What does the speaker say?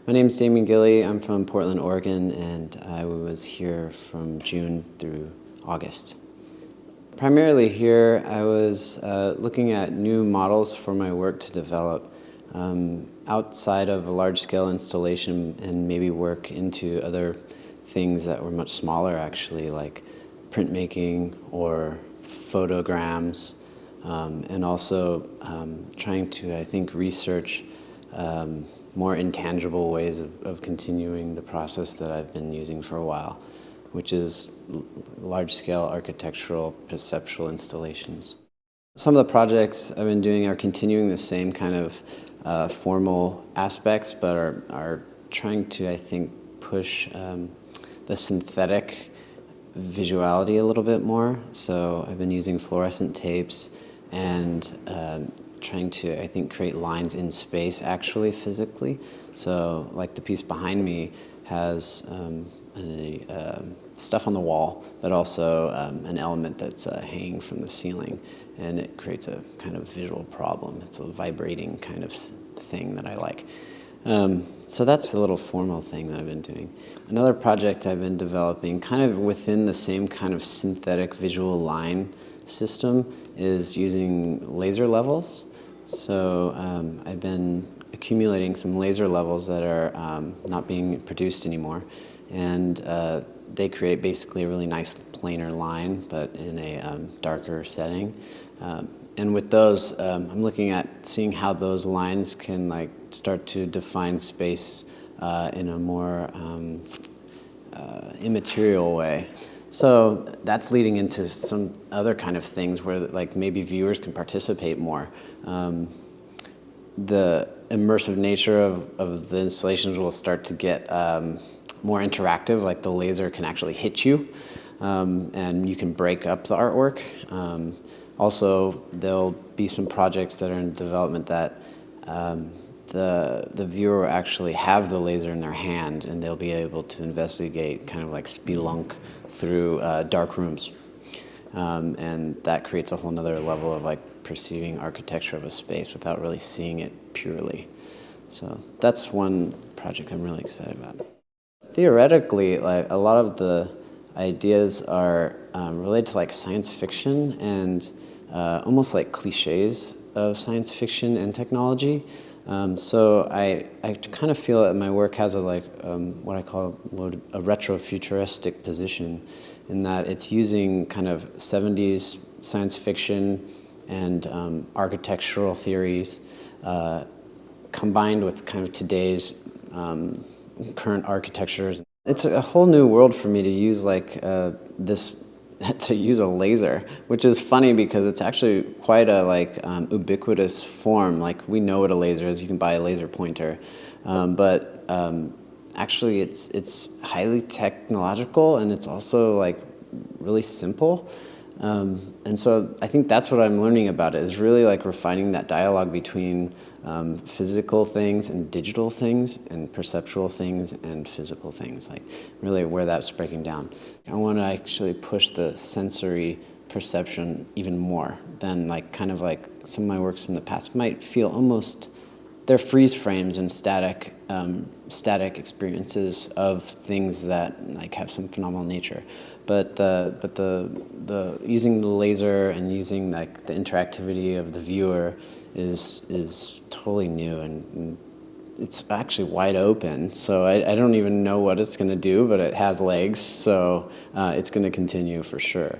My name is Damien Gilley. I'm from Portland, Oregon, and I was here from June through August. Primarily here, I was looking at new models for my work to develop outside of a large-scale installation and maybe work into other things that were much smaller, actually, like printmaking or photograms, and also trying to, I think, research more intangible ways of continuing the process that I've been using for a while, which is large-scale architectural perceptual installations. Some of the projects I've been doing are continuing the same kind of formal aspects, but are trying to, I think, push the synthetic visuality a little bit more. So I've been using fluorescent tapes and trying to, I think, create lines in space, actually, physically. So, like the piece behind me has stuff on the wall, but also an element that's hanging from the ceiling, and it creates a kind of visual problem. It's a vibrating kind of thing that I like. So that's a little formal thing that I've been doing. Another project I've been developing, kind of within the same kind of synthetic visual line system, is using laser levels. So I've been accumulating some laser levels that are not being produced anymore, and they create basically a really nice planar line, but in a darker setting. And with those, I'm looking at seeing how those lines can start to define space in a more immaterial way. So that's leading into some other kind of things where maybe viewers can participate more. The immersive nature of the installations will start to get more interactive, like the laser can actually hit you, and you can break up the artwork. Also, there'll be some projects that are in development that the viewer will actually have the laser in their hand, and they'll be able to investigate, kind of like spelunk through dark rooms. And that creates a whole nother level of perceiving architecture of a space without really seeing it purely. So that's one project I'm really excited about. Theoretically, a lot of the ideas are related to science fiction and almost like cliches of science fiction and technology. So I kind of feel that my work has what I call a retrofuturistic position, in that it's using kind of 70s science fiction and architectural theories combined with kind of today's current architectures. It's a whole new world for me to use to use a laser, which is funny because it's actually quite a ubiquitous form. We know what a laser is. You can buy a laser pointer, but actually it's highly technological, and it's also really simple. And so I think that's what I'm learning about it, is really refining that dialogue between physical things and digital things, and perceptual things and physical things, really where that's breaking down. I want to actually push the sensory perception even more than some of my works in the past might feel almost, they're freeze frames and static experiences of things that have some phenomenal nature. But the using the laser and using the interactivity of the viewer is totally new, and it's actually wide open. So I don't even know what it's going to do, but it has legs, so it's going to continue for sure.